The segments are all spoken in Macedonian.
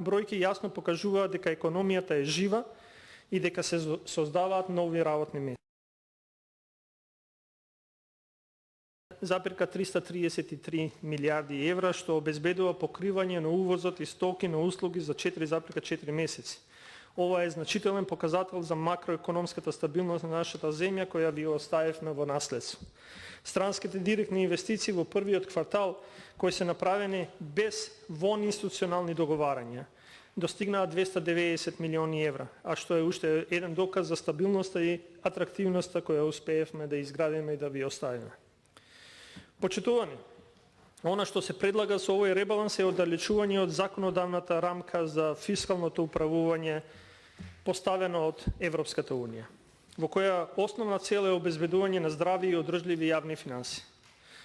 бројки јасно покажуваат дека економијата е жива и дека се создаваат нови работни места. 333 милиарди евра, што обезбедува покривање на увозот и стоки на услуги за 4,4 месеци. Ова е значителен показател за макроекономската стабилност на нашата земја, која ви оставивме во наследство. Странските директни инвестиции во првиот квартал, кои се направени без вонинституционални договарања, достигнаа 290 милиони евра, а што е уште еден доказ за стабилноста и атрактивноста која успеевме да изградиме и да ви оставиме. Почитувани, она што се предлага со овој ребаланс е оддалечување од законодавната рамка за фискалното управување поставено од Европската Унија, во која основна цел е обезбедување на здрави и одржливи јавни финанси.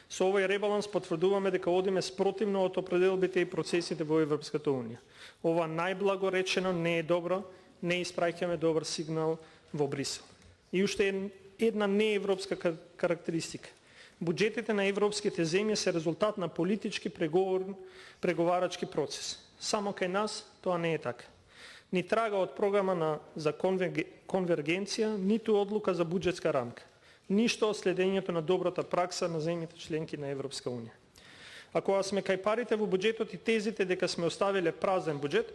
Со овој ребаланс потврдуваме дека одиме спротивно од определбите и процесите во Европската Унија. Ова најблаго речено не е добро, не испраќаме добар сигнал во Брисел. И уште една неевропска карактеристика. Буџетите на европските земји се резултат на политички преговарачки процес. Само кај нас тоа не е така. Ни трага од програма за конвергенција, ниту одлука за буџетска рамка. Ништо од следењето на добрата пракса на земјите членки на Европска Унија. А кога сме кај парите во буџетот и тезите дека сме оставиле празен буџет,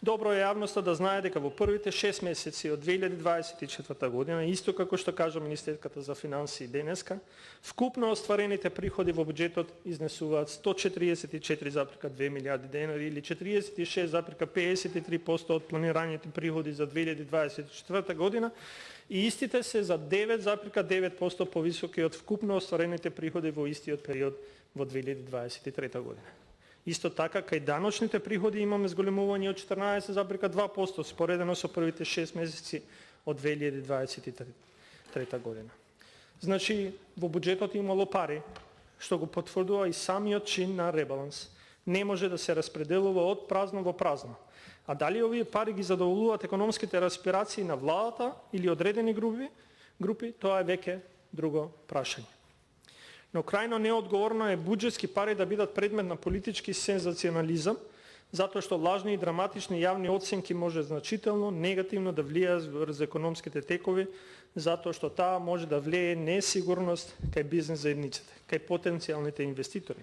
добро е јавноста да знае дека во првите 6 месеци од 2024 година, исто како што кажа Министерката за финансии денеска, вкупно остварените приходи во буџетот изнесуваат 144,2 милиарди денари или 46,53% од планираните приходи за 2024 година и истите се за 9,9% повисоки од вкупно остварените приходи во истиот период во 2023 година. Исто така, кај даночните приходи имаме зголемување од 14,2% споредено со првите 6 месеци од 2023 година. Значи, во буџетот имало пари, што го потврдува и самиот чин на ребаланс. Не може да се распределува од празно во празно. А дали овие пари ги задоволуваат економските аспирации на владата или одредени групи, тоа е веќе друго прашање. Но крајно неодговорно е буџетски пари да бидат предмет на политички сензационализам, затоа што лажни и драматични јавни оценки може значително негативно да влијаат врз економските текови, затоа што таа може да влие несигурност кај бизнес заедниците, кај потенцијалните инвеститори.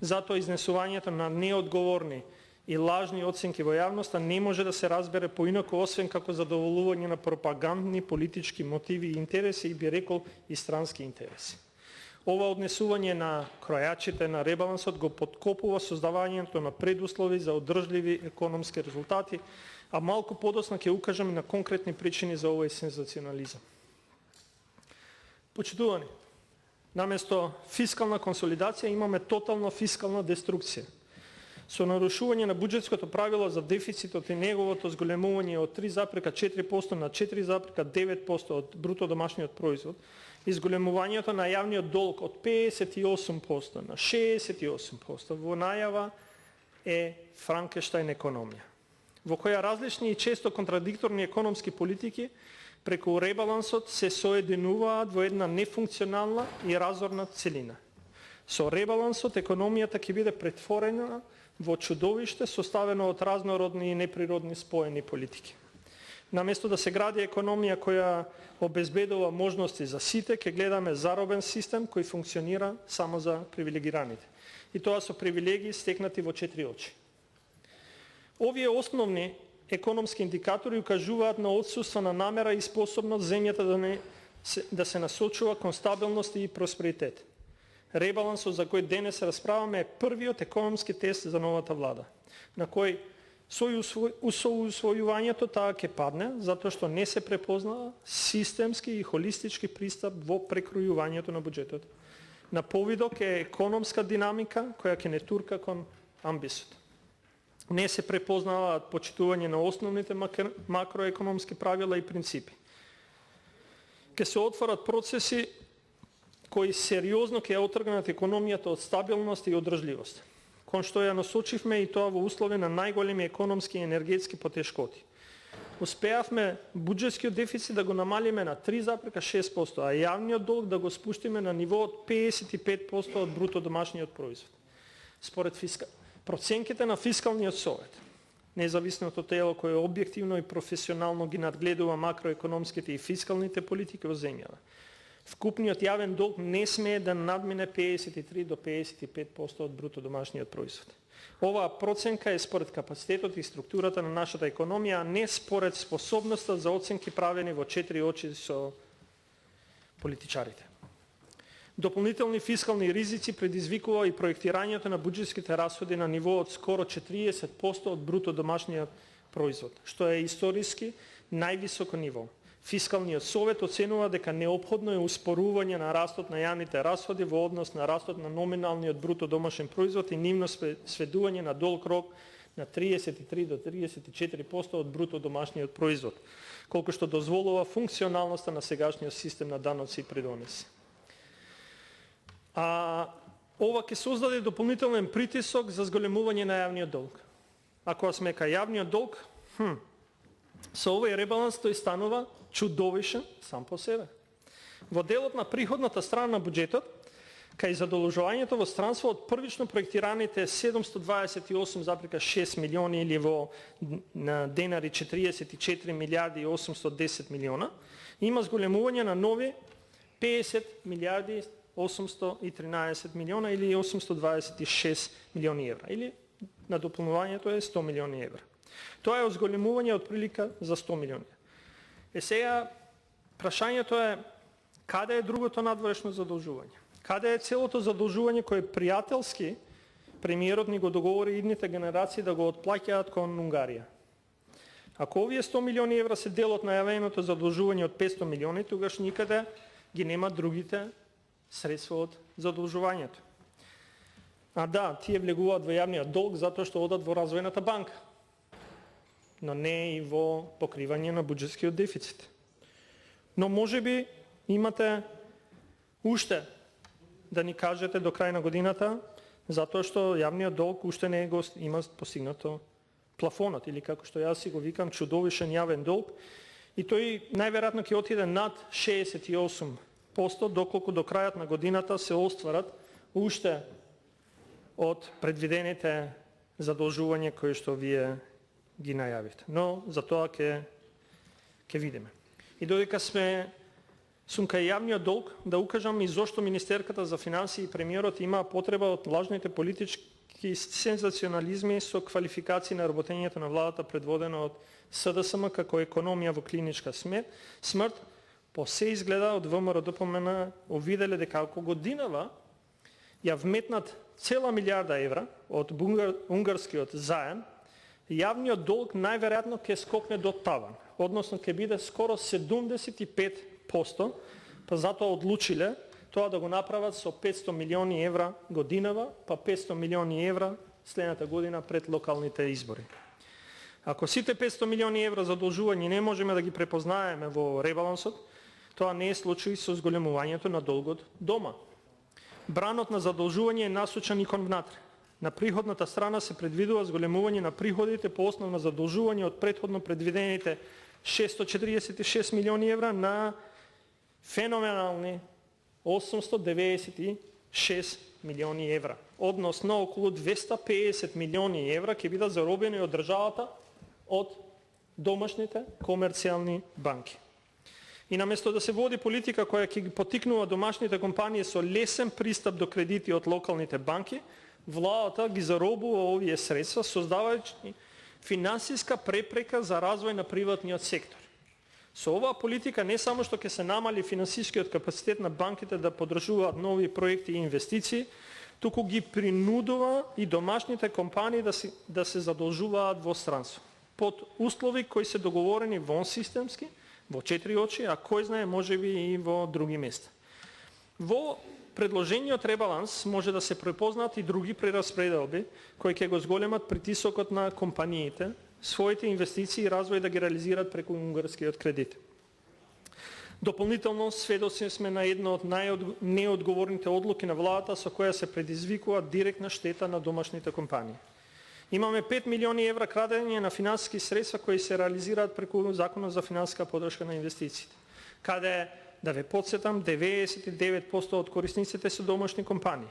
Затоа изнесувањето на неодговорни и лажни оценки во јавноста не може да се разбере поинаку освен како задоволување на пропагандни политички мотиви и интереси и би рекол и странски интереси. Ова однесување на кројачите на ребалансот го подкопува создавањето на предуслови за одржливи економски резултати, а малку подоцна ќе укажеме на конкретни причини за овој сензационализам. Почитувани, наместо фискална консолидација имаме тотална фискална деструкција. Со нарушување на буџетското правило за дефицитот и неговото зголемување од 3,4% на 4,9% од бруто домашниот производ, изголемувањето на јавниот долг од 58% на 68% во најава е Франкенштајн економија, во која различни и често контрадикторни економски политики преку ребалансот се соединуваат во една нефункционална и разорна целина. Со ребалансот економијата ќе биде претворена во чудовиште составено од разнородни и неприродни споени политики. Наместо да се гради економија која обезбедува можности за сите, ќе гледаме заробен систем кој функционира само за привилегираните. И тоа со привилегии стекнати во 4 очи. Овие основни економски индикатори укажуваат на отсуство на намера и способност земјата да се насочува кон стабилност и просперитет. Ребалансот за кој денес расправаме е првиот економски тест за новата влада, на кој со усвојувањето таа ќе падне, затоа што не се препознава системски и холистички пристап во прекројувањето на буџетот. На повидок е економска динамика која ќе не турка кон амбисот. Не се препознаваат почитување на основните макроекономски правила и принципи. Ке се отворат процеси кои сериозно ќе ја отргнат економијата од стабилност и одржливост, кон што ја насочивме и тоа во услови на најголеми економски и енергетски потешкоти. Успеавме буџетскиот дефицит да го намалиме на 3,6%, а јавниот долг да го спуштиме на ниво од 55% од бруто домашниот производ. Според проценките на Фискалниот совет, независното тело кое објективно и професионално ги надгледува макроекономските и фискалните политики во земјава. Вкупниот јавен долг не смее да надмине 53 до 55% од бруто домашниот производ. Оваа проценка е според капацитетот и структурата на нашата економија, а не според способноста за оценки правени во 4 очи со политичарите. Дополнителни фискални ризици предизвикува и проектирањето на буџетските расходи на ниво од скоро 40% од бруто домашниот производ, што е историски највисоко ниво. Фискалниот совет оценува дека неопходно е успорување на растот на јавните расходи во однос на растот на номиналниот бруто домашен производ и нивно сведување на долг рок на 33 до 34% од бруто домашниот производ, колку што дозволува функционалноста на сегашниот систем на даноци и придонеси. Ова ќе создаде дополнителен притисок за зголемување на јавниот долг. Ако сме кај јавниот долг, со овој ребаланс тој станува чудовишен сам по себе. Во делот на приходната страна на буџетот, кај задолжувањето во странство од првично проектираните 728,6 милиони или во денари 44 милиарди и 810 милиона, има зголемување на нови 50 милиарди 813 милиона или 826 милиони евра, или на дополнувањето е 100 милиони евра. Тоа е зголемување од прилика за 100 милиони. Сега, прашањето е каде е другото надворешно задолжување? Каде е целото задолжување кое пријателски премиерот ни го договори идните генерации да го отплаќаат кон Унгарија? Ако овие 100 милиони евра се дел од најавеното задолжување од 500 милиони, тогаш никаде ги нема другите средства од задолжувањето. Да, тие влегуваат во јавниот долг затоа што одат во развојната банка, но не и во покривање на буџетскиот дефицит. Но можеби имате уште да ни кажете до крај на годината, затоа што јавниот долг уште не го има постигнато плафонот, или како што јас си го викам чудовишен јавен долг, и тој најверојатно ќе отиде над 68%, доколку до крајот на годината се остварат уште од предвидените задолжувања кои што вие ги најавите. Но за тоа ќе видиме. И додека сум кај јавниот долг, да укажам и зошто Министерката за финансии и премиерот има потреба од лажните политички сензационализми со квалификации на работењето на владата предводено од СДСМ како економија во клиничка смрт. По се изгледа од ВМРО ДПМН овиделе дека ако годинава ја вметнат цела милиарда евра од унгарскиот заем, јавниот долг најверојатно ќе скокне до таван, односно ќе биде скоро 75%, па затоа одлучиле тоа да го направат со 500 милиони евра годинава, па 500 милиони евра следната година пред локалните избори. Ако сите 500 милиони евра задолжување не можеме да ги препознаеме во ребалансот, тоа не е случај со зголемувањето на долгот дома. Бранот на задолжување е насочен и кон внатре. На приходната страна се предвидува зголемување на приходите по основа на задолжување од претходно предвидените 646 милиони евра на феноменални 896 милиони евра. Односно околу 250 милиони евра ќе бидат заробени од државата од домашните комерцијални банки. И наместо да се води политика која ќе ги поттикнува домашните компании со лесен пристап до кредити од локалните банки, владата ги заробува овие средства, создавајќи финансиска препрека за развој на приватниот сектор. Со оваа политика не само што ќе се намали финансискиот капацитет на банките да поддржуваат нови проекти и инвестиции, туку ги принудува и домашните компании да се задолжуваат во странство, под услови кои се договорени вон системски, во 4 очи, а кој знае можеби и во други места. Во предложениот ребаланс може да се препознаат и други прераспределби кои ќе го зголемат притисокот на компаниите, своите инвестиции и развој да ги реализираат преку унгарскиот кредит. Дополнително сведоци сме на една од неодговорните одлуки на владата со која се предизвикува директна штета на домашните компании. Имаме 5 милиони евра крадење на финансиски средства кои се реализираат преку Законот за финансиска поддршка на инвестициите, каде, да ве потсетам, 99% од корисниците се домашни компании.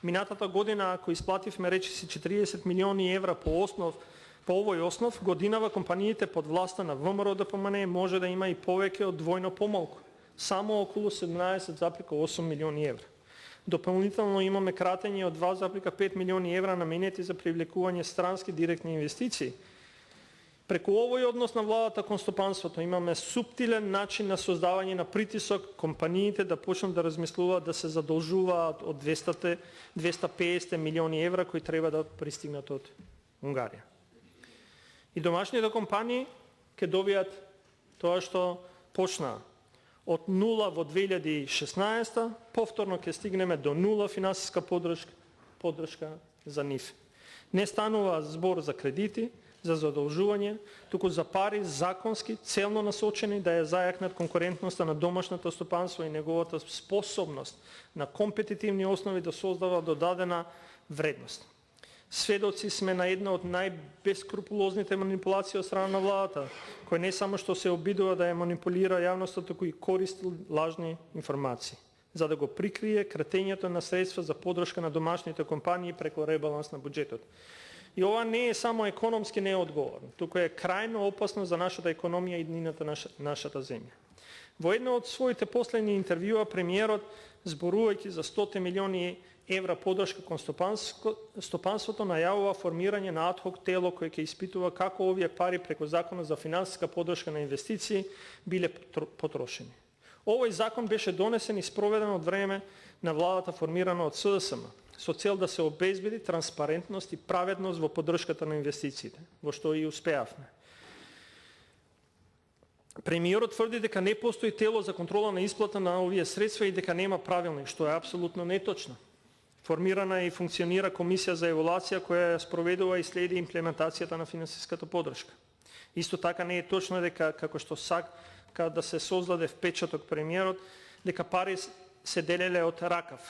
Минатата година, ако исплативме речиси 40 милиони евра по По овој основ, годинава компаниите под власта на ВМРО ДПМНЕ може да има и повеќе од двојно помалку, само околу 17,8 милиони евра. Дополнително имаме кратење од 2,5 милиони евра наменети за привлекување странски директни инвестиции. Преку овој однос на владата кон стопанството имаме суптилен начин на создавање на притисок компаниите да почнат да размислуваат да се задолжуваат од 250 милиони евра кои треба да пристигнат од Унгарија. И домашните компании ќе добијат тоа што почнаа. Од 0 во 2016, повторно ќе стигнеме до 0 финансиска поддршка за нив. Не станува збор за кредити, за задолжување, туку за пари законски, целно насочени да ја зајакнат конкурентноста на домашното стопанство и неговата способност на компетитивни основи да создава додадена вредност. Сведоци сме на една од најбескрупулозните манипулации од страна на владата, кој не само што се обидува да ја манипулира јавноста, туку и користи лажни информации, за да го прикрие кратењето на средства за поддршка на домашните компании преку ребаланс на буџетот. И ова не е само економски неодговорно, туку е крајно опасно за нашата економија и иднината на нашата земја. Во едно од своите последни интервјуа премиерот, зборувајќи за 100 милиони евра поддршка кон стопанството, најавува формирање на адхок тело кој ќе испитува како овие пари преку законот за финансиска поддршка на инвестиции биле потрошени. Овој закон беше донесен и спроведен од време на владата формирана од СДСМ, со цел да се обезбеди транспарентност и праведност во поддршката на инвестициите, во што и успеавме. Премиерот тврди дека не постои тело за контрола на исплата на овие средства и дека нема правилник, што е апсолутно неточно. Формирана е и функционира комисија за евалуација која спроведува и следи имплементацијата на финансиската поддршка. Исто така не е точно дека, како што сака да се создаде впечаток премиерот, дека пари се делеле од ракав.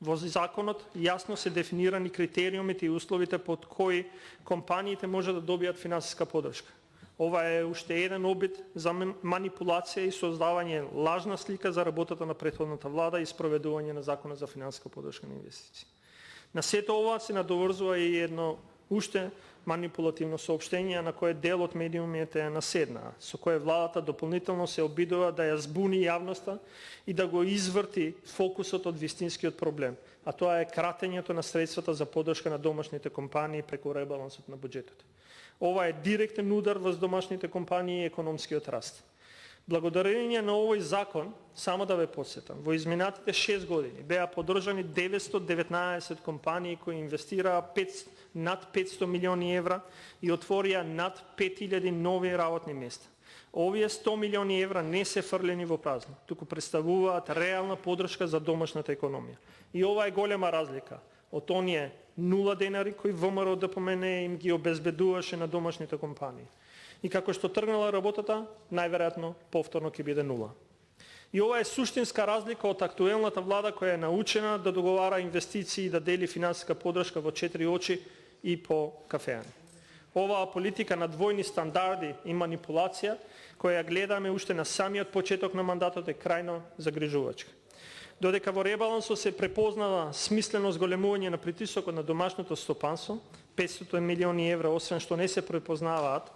Во законот јасно се дефинирани критериумите и условите под кои компаниите може да добијат финансиска поддршка. Ова е уште еден обид за манипулација и создавање лажна слика за работата на претходната влада и спроведување на законот за финансиска поддршка на инвестиции. На сето ова се надоврзува и едно уште манипулативно соопштение на кое дел од медиумите е наседнаа, со кое владата дополнително се обидува да ја збуни јавноста и да го изврти фокусот од вистинскиот проблем, а тоа е кратењето на средствата за поддршка на домашните компании преку ребалансот на буџетот. Ова е директен удар врз домашните компании и економскиот раст. Благодарение на овој закон, само да ве подсетам, во изминатите 6 години беа поддржани 919 компании кои инвестираа над 500 милиони евра и отворија над 5000 нови работни места. Овие 100 милиони евра не се фрлени во празно, туку представуваат реална поддршка за домашната економија. И ова е голема разлика од оние 0 денари кои ВМРО ДПМНЕ им ги обезбедуваше на домашните компании. И како што тргнала работата, најверојатно повторно ќе биде 0. И ова е суштинска разлика од актуелната влада која е научена да договара инвестиции и да дели финансиска поддршка во 4 очи и по кафеани. Оваа политика на двојни стандарди и манипулација, која гледаме уште на самиот почеток на мандатот, е крајно загрижувачка. Додека во ребалансот се препознава смислено зголемување на притисокот на домашното стопанство, 500 милиони евра, освен што не се препознаваат,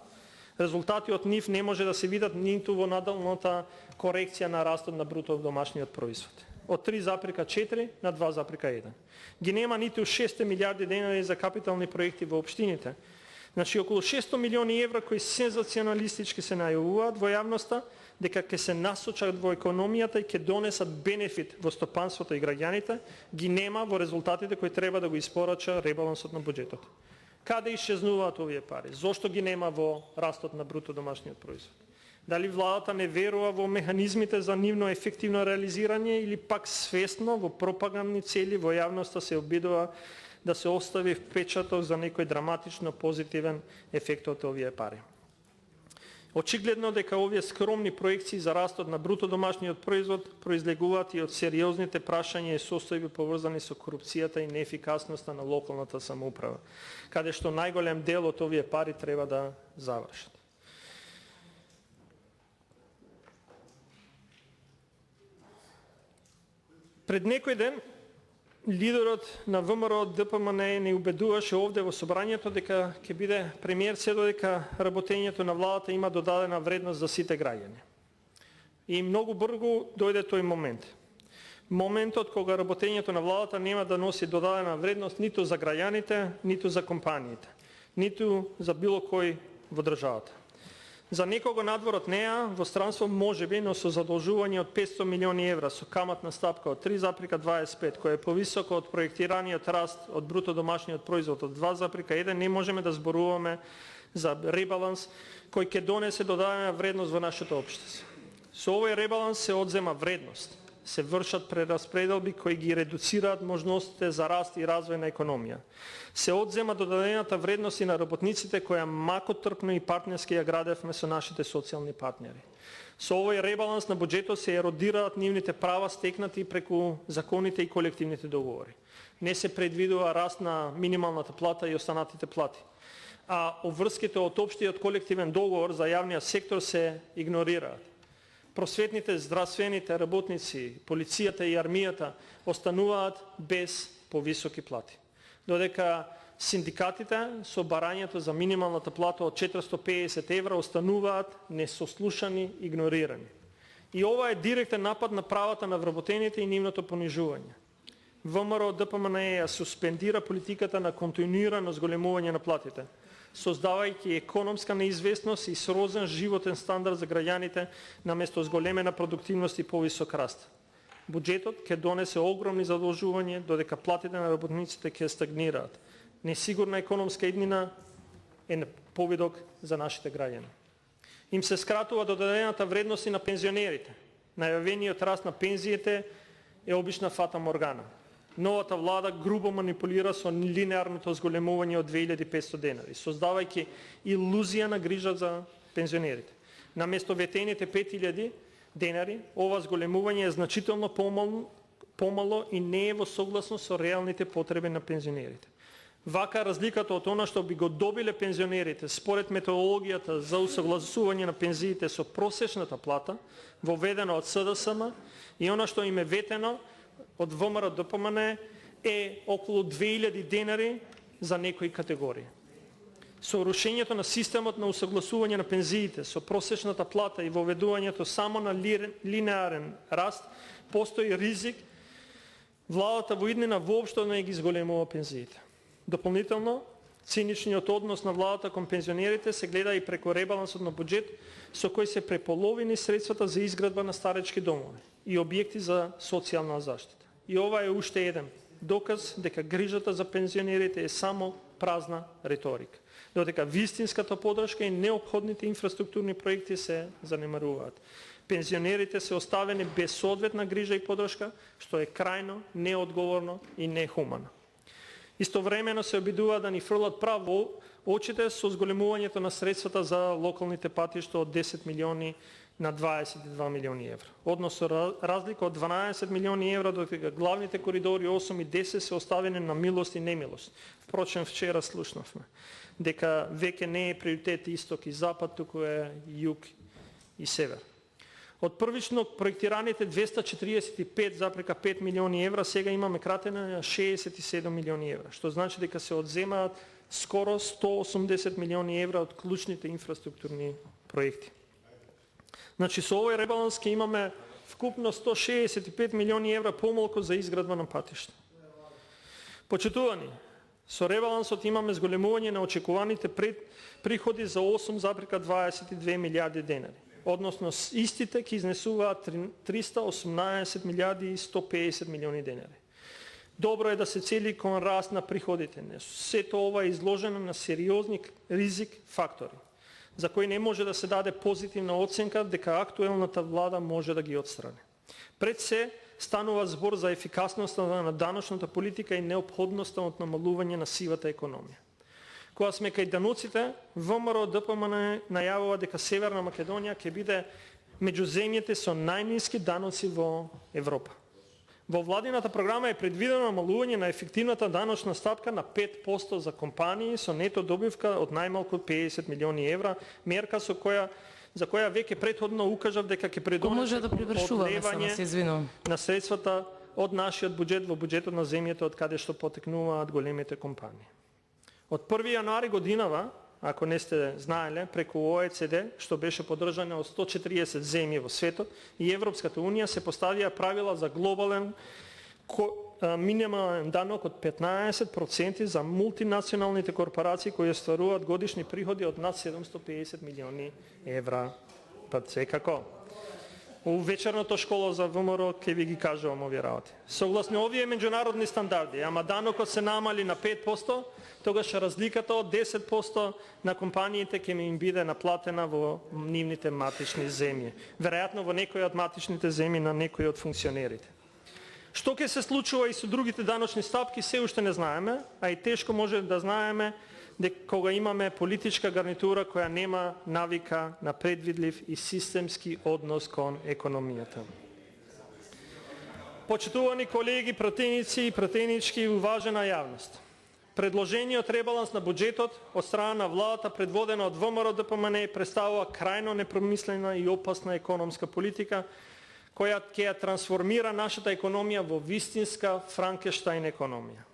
резултати од нив не може да се видат ниту во надалната корекција на растот на бруто домашниот производ. Од 3,4 на 2,1. Ги нема ниту 6 милиарди денари за капитални проекти во општините. Значи, околу 600 милиони евра кои сензационалистички се најавуваат во јавноста, дека ќе се насочат во економијата и ќе донесат бенефит во стопанството и граѓаните, ги нема во резултатите кои треба да го испорача ребалансот на буџетот. Каде исчезнуваат овие пари? Зошто ги нема во растот на бруто домашниот производ? Дали владата не верува во механизмите за нивно ефективно реализирање или пак свесно во пропагандни цели во јавноста се обидува да се остави впечаток за некој драматично позитивен ефект од овие пари. Очигледно дека овие скромни проекции за растот на бруто домашниот производ произлегуваат и од сериозните прашања и состојби поврзани со корупцијата и неефикасноста на локалната самоуправа, каде што најголем дел од овие пари треба да завршат. Пред некој ден лидерот на ВМРО ДПМН не убедуваше овде во собранието дека ќе биде премиер се додека работењето на владата има додадена вредност за сите граѓани. И многу брзо дојде тој момент. Моментот кога работењето на владата нема да носи додадена вредност ниту за граѓаните, ниту за компаниите, ниту за било кој во државата. За некого надвор од неа, во странство можеби, но со задолжување од 500 милиони евра со каматна стапка од 3,25, која е повисока од проектираниот раст од бруто домашниот производ од 2,1, не можеме да зборуваме за ребаланс кој ќе донесе додадена вредност во нашето општество. Со овој ребаланс се одзема вредност, се вршат прераспределби кои ги редуцираат можностите за раст и развој на економија. Се одзема додадената вредност и на работниците која макотрпно и партнерски ја градевме со нашите социјални партнери. Со овој ребаланс на буџетот се еродираат нивните права стекнати преку законите и колективните договори. Не се предвидува раст на минималната плата и останатите плати, а обврските од општиот колективен договор за јавниот сектор се игнорираат. Просветните, здравствените работници, полицијата и армијата остануваат без повисоки плати. Додека синдикатите со барањето за минималната плата од 450 евра остануваат несослушани, игнорирани. И ова е директен напад на правата на вработените и нивното понижување. ВМРО ДПМН ја суспендира политиката на континуирано зголемување на платите, создавајќи економска неизвестност и срозен животен стандард за граѓаните наместо зголемена продуктивност и повисок раст. Буџетот ќе донесе огромни задолжувања, додека платите на работниците ќе стагнираат. Несигурна економска иднина е повидок за нашите граѓани. Им се скратува додадената вредност и на пензионерите. Најавениот раст на пензиите е обична фата моргана. Новата влада грубо манипулира со линеарното зголемување од 2500 денари, создавајќи илузија на грижа за пензионерите. Наместо ветените 5000 денари, ова зголемување е значително помало и не е во согласност со реалните потреби на пензионерите. Вака разликата од она што би го добиле пензионерите според методологијата за усогласување на пензиите со просечната плата, воведена од СДСМ, и она што им е ветено од ВМРО ДПМН е околу 2000 денари за некои категории. Со рушењето на системот на усогласување на пензиите со просечната плата и воведувањето само на линеарен раст, постои ризик владата во иднина воопшто не ги зголемува пензиите. Дополнително, циничниот однос на владата кон пензионерите се гледа и преку ребалансот на буџет со кој се преполовини средствата за изградба на старечки домови и објекти за социјална заштита. И ова е уште еден доказ дека грижата за пензионерите е само празна риторика, додека вистинската подршка и неопходните инфраструктурни проекти се занемаруваат. Пензионерите се оставени без соодветна грижа и подршка, што е крајно неодговорно и нехумано. Истовремено се обидува да ни фрлат прав во очите со зголемувањето на средствата за локалните патишта од 10 милиони на 22 милиони евра. Односно разлика од 12 милиони евра, додека главните коридори 8 и 10 се оставени на милост и немилост. Впрочем, вчера слушнавме дека веќе не е приоритет исток и запад, туку е југ и север. Од првично проектираните 245,5 милиони евра, сега имаме кратене на 67 милиони евра, што значи дека се одземаат скоро 180 милиони евра од клучните инфраструктурни проекти. Значи, со овој ребаланс ќе имаме вкупно 165 милиони евра помалку за изградба на патишта. Почитувани, со ребалансот имаме зголемување на очекуваните приходи за 8,22 милиарди денари. Односно, истите ќе изнесуваат 318 милиарди и 150 милиони денари. Добро е да се цели кон раст на приходите. Сето ова е изложено на сериозни ризик фактори, за кои не може да се даде позитивна оценка дека актуелната влада може да ги отстрани. Пред се станува збор за ефикасноста на даночната политика и неопходноста од намалување на сивата економија. Кога сме кај даноците, ВМРО ДПМН најавува дека Северна Македонија ќе биде меѓу земјите со најниски даноци во Европа. Во владината програма е предвидено намалување на ефективната даночна стапка на 5% за компании со нето добивка од најмалку 50 милиони евра, мерка за која веќе претходно укажав дека ќе придонесе одлевање на средствата од нашиот буџет во буџетот на земјата од каде што потекнуваат големите компании. Од 1 јануари годинава, ако не сте знаеле, преку ОЕЦД, што беше поддржана од 140 земји во светот, и Европската Унија се поставија правила за глобален минимален данок од 15% за мултинационалните корпорации кои остваруваат годишни приходи од над 750 милиони евра. Па секако. У вечерното школа за ВМРО ќе ви ги кажувам овие работи. Согласно овие меѓународни стандарди, ама данокот се намали на 5%, тогаш разликата од 10% на компаниите ќе им биде наплатена во нивните матични земји. Веројатно во некои од матичните земји на некои од функционерите. Што ќе се случува и со другите даночни стапки, се уште не знаеме, а и тешко може да знаеме кога имаме политичка гарнитура која нема навика на предвидлив и системски однос кон економијата. Почитувани колеги, пратеници и пратенички, уважена јавност. Предложениот ребаланс на буџетот од страна на владата, предводена од ВМРО-ДПМНЕ, представува крајно непромислена и опасна економска политика, која ќе ја трансформира нашата економија во вистинска Франкенштајн економија.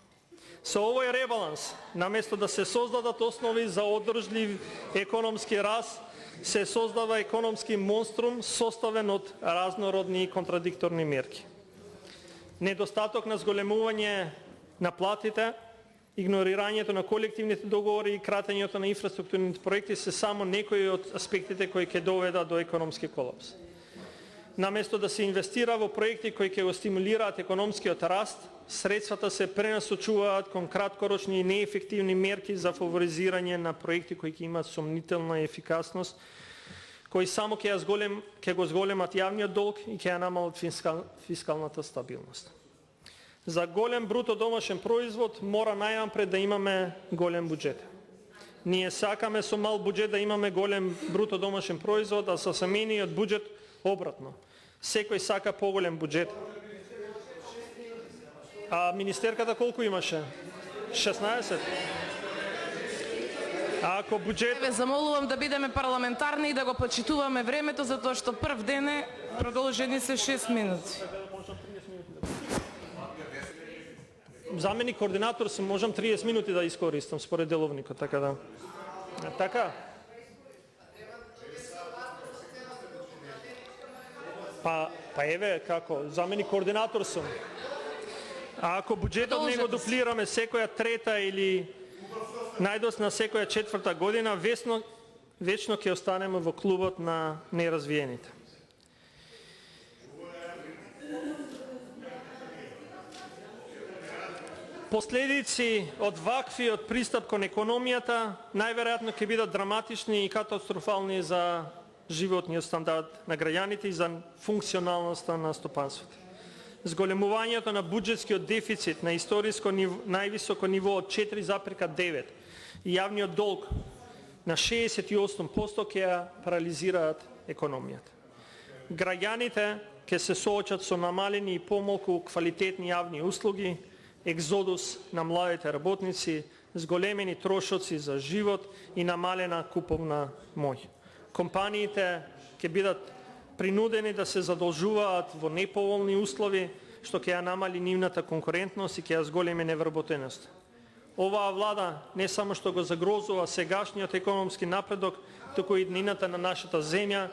Со овој ребаланс, наместо да се создадат основи за одржлив економски раст, се создава економски монструм составен од разнородни и контрадикторни мерки. Недостаток на зголемување на платите, игнорирањето на колективните договори и кратењето на инфраструктурните проекти се само некои од аспектите кои ќе доведат до економски колапс. Наместо да се инвестира во проекти кои ќе го стимулираат економскиот раст, средствата се пренасочуваат кон краткорочни и неефективни мерки за фаворизирање на проекти кои ќе имаат сомнителна ефикасност, кои само ќе го зголемат јавниот долг и ќе ја намалат фискалната стабилност. За голем бруто домашен производ мора најнапред да имаме голем буџет. Ние сакаме со мал буџет да имаме голем бруто домашен производ, а со саминиот буџет обратно. Секој сака поголем буџет. А министерката колку имаше? 16? А ако буџет... Ве замолувам да бидеме парламентарни и да го почитуваме времето, затоа што прв ден е продолжени се 6 минути. Заменик координатор сум, можам 30 минути да искористам според деловникот, така да. Така? Па еве како, заменик координатор сум. А ако буџетот не го дуплираме секоја трета или најдосна секоја четврта година, вечно ќе останеме во клубот на неразвиените. Последици од ваквиот пристап кон економијата најверојатно ќе бидат драматични и катастрофални за животниот стандард на граѓаните и за функционалноста на стопанството. Зголемувањето на буџетскиот дефицит на историско највисоко ниво од 4,9 и јавниот долг на 68% ќе ја парализираат економијата. Граѓаните ќе се соочат со намалени и помалку квалитетни јавни услуги, екзодус на младите работници, зголемени трошоци за живот и намалена куповна моќ. Компаниите ќе бидат принудени да се задолжуваат во неповолни услови, што ќе ја намали нивната конкурентност и ќе ја зголеми невработеност. Оваа влада не само што го загрозува сегашниот економски напредок, туку и днината на нашата земја,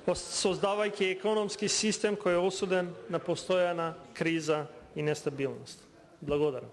создавајќи економски систем кој е осуден на постојана криза и нестабилност. Благодарам.